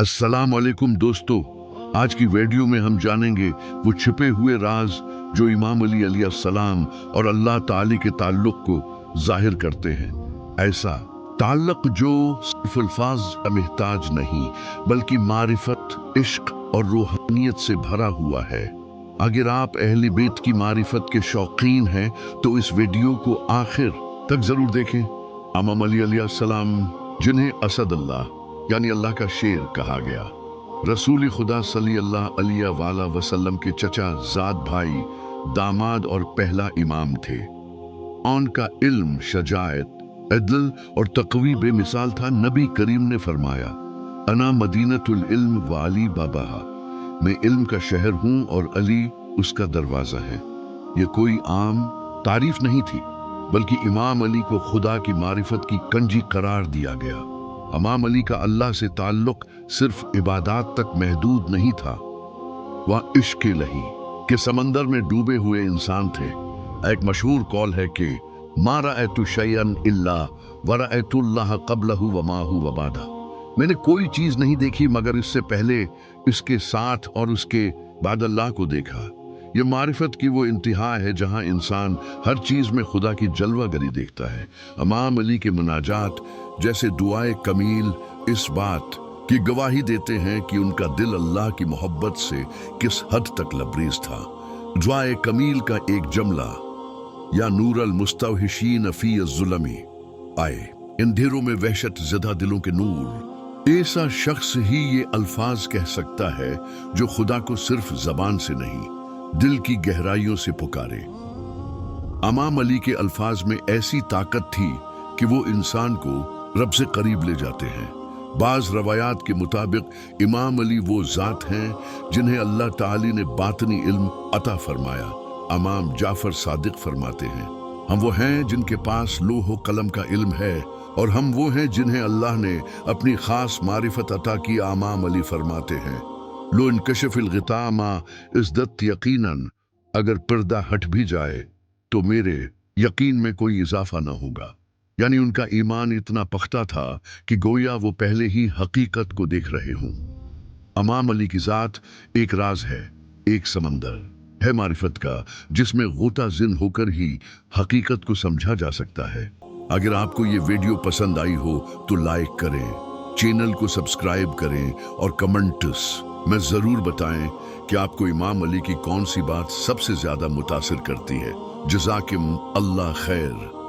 अस्सलाम वालेकुम दोस्तों, आज की वीडियो में हम जानेंगे वो छिपे हुए राज जो इमाम अली अलैहिस्सलाम और अल्लाह ताली के ताल्लुक को जाहिर करते हैं। ऐसा ताल्लुक जो सिर्फ अल्फाज का मोहताज नहीं बल्कि मारिफत, इश्क और रूहानियत से भरा हुआ है। अगर आप अहले बैत की मारिफत के शौकीन हैं तो इस वीडियो को आखिर तक जरूर देखें। इमाम अली अलैहिस्सलाम, जिन्हें असद अल्लाह यानी अल्लाह का शेर कहा गया, रसूल खुदा सल्लल्लाहु अलैहि वसल्लम के चचा जाद भाई, दामाद और पहला इमाम थे। उनका इल्म, शजायत, अदल और तक़वी बेमिसाल था। नबी करीम ने फरमाया, अना मदीनतुल इल्म व अली बाबाहा, मैं इल्म का शहर हूँ और अली उसका दरवाज़ा है। ये कोई आम तारीफ नहीं थी बल्कि इमाम अली को खुदा की मारिफत की कंजी करार दिया गया। इमाम अली का अल्लाह से ताल्लुक सिर्फ इबादत तक महदूद नहीं था, वह इश्क लही के समंदर में डूबे हुए इंसान थे। एक मशहूर कौल है कि मा रअयतु शैअन इल्ला व रअयतुल्लाह क़ब्लहु व माहु व बादा, मैंने कोई चीज नहीं देखी मगर इससे पहले, इसके साथ और उसके बाद अल्लाह को देखा। ये मारिफत की वो इंतहा है जहां इंसान हर चीज में खुदा की जलवागरी देखता है। इमाम अली के मुनाजात जैसे दुआए कमील इस बात की गवाही देते हैं कि उनका दिल अल्लाह की मोहब्बत से किस हद तक लबरेज था। दुआए कमील का एक जमला, या नूर अल मुस्तवहिशीन फी ज़ुलमी, आए अंधेरों में वहशत ज़दा दिलों के नूर। ऐसा शख्स ही ये अल्फाज कह सकता है जो खुदा को सिर्फ जबान से नहीं, दिल की गहराइयों से पुकारे। इमाम अली के अल्फाज में ऐसी ताकत थी कि वो इंसान को रब से करीब ले जाते हैं। बाज रवायात के मुताबिक इमाम अली वो जात हैं जिन्हें अल्लाह ताली ने बातनी इल्म अता फरमाया। इमाम जाफर सादिक फरमाते हैं, हम वो हैं जिनके पास लोह कलम का इल्म है और हम वो हैं जिन्हें अल्लाह ने अपनी खास मारिफत अता की। इमाम अली फरमाते हैं, लो इनकशफिल गितामा इज़्दत यकीनन, अगर पर्दा हट भी जाए तो मेरे यकीन में कोई इजाफा ना होगा। यानी उनका ईमान इतना पख्ता था कि गोया वो पहले ही हकीकत को देख रहे हों। इमाम अली की जात एक राज है, एक समंदर है मारिफत का जिसमें गोता जिन होकर ही हकीकत को समझा जा सकता है। अगर आपको ये वीडियो पसंद आई हो तो लाइक करें, चैनल को सब्सक्राइब करें और कमेंट्स में जरूर बताएं कि आपको इमाम अली की कौन सी बात सबसे ज्यादा मुतासिर करती है। जज़ाकिम अल्लाह खैर।